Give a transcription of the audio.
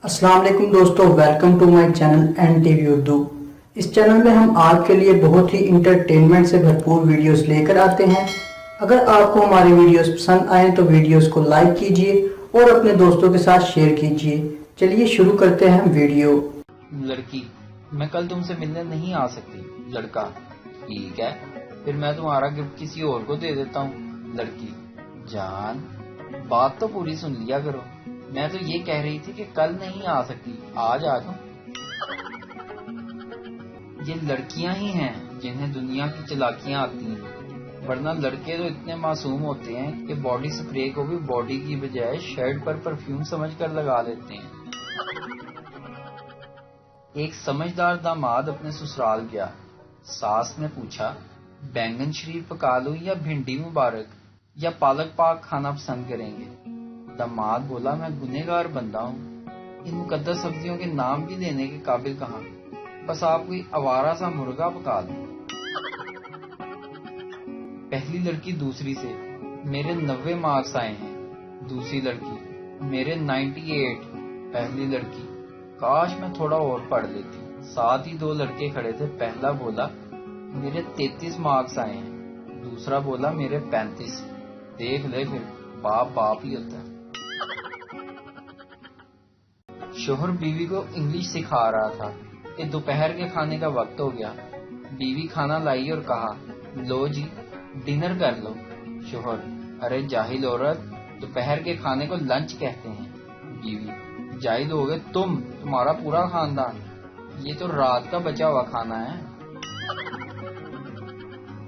अस्सलाम वालेकुम दोस्तों, welcome to my channel N TV Urdu. इस चैनल में हम आपके लिए बहुत ही इंटरटेनमेंट से भरपूर वीडियोस लेकर आते हैं। अगर आपको हमारे वीडियोस पसंद आए तो वीडियोस को लाइक कीजिए और अपने दोस्तों के साथ शेयर कीजिए। चलिए शुरू करते हैं वीडियो। लड़की, मैं कल तुमसे मिलने नहीं आ सकती। लड़का, ठीक है, फिर मैं तुम्हारा गिफ्ट किसी और को दे देता हूँ। लड़की, जान बात तो पूरी सुन लिया करो। मैं तो ये कह रही थी कि कल नहीं आ सकती, आज आ जाऊं। ये लड़कियां ही हैं जिन्हें दुनिया की चालाकियां आती हैं, वरना लड़के तो इतने मासूम होते हैं कि बॉडी स्प्रे को भी बॉडी की बजाय शर्ट पर परफ्यूम समझकर लगा लेते हैं। एक समझदार दामाद अपने ससुराल गया। सास ने पूछा, बैंगन शरीफ पका लूं या भिंडी मुबारक या पालक पाक खाना पसंद करेंगे? दामाद बोला, मैं गुनहगार बंदा हूँ, इन मुकद्दस सब्जियों के नाम भी देने के काबिल कहाँ, बस आप कोई आवारा सा मुर्गा पका दें। पहली लड़की दूसरी से, मेरे 90 मार्क्स आए हैं। दूसरी लड़की, मेरे 98। पहली लड़की, काश मैं थोड़ा और पढ़ लेती। साथ ही दो लड़के खड़े थे। पहला बोला, मेरे 33 मार्क्स आए हैं। दूसरा बोला, मेरे 35। देख ले, फिर बाप बाप ही होता है। शोहर बीवी को इंग्लिश सिखा रहा था कि दोपहर के खाने का वक्त हो गया। बीवी खाना लाई और कहा, लो जी, डिनर कर लो। शोहर, अरे जाहिल औरत, दोपहर के खाने को लंच कहते हैं। बीवी, जाहिल हो गए तुम्हारा पूरा खानदान, ये तो रात का बचा हुआ खाना है।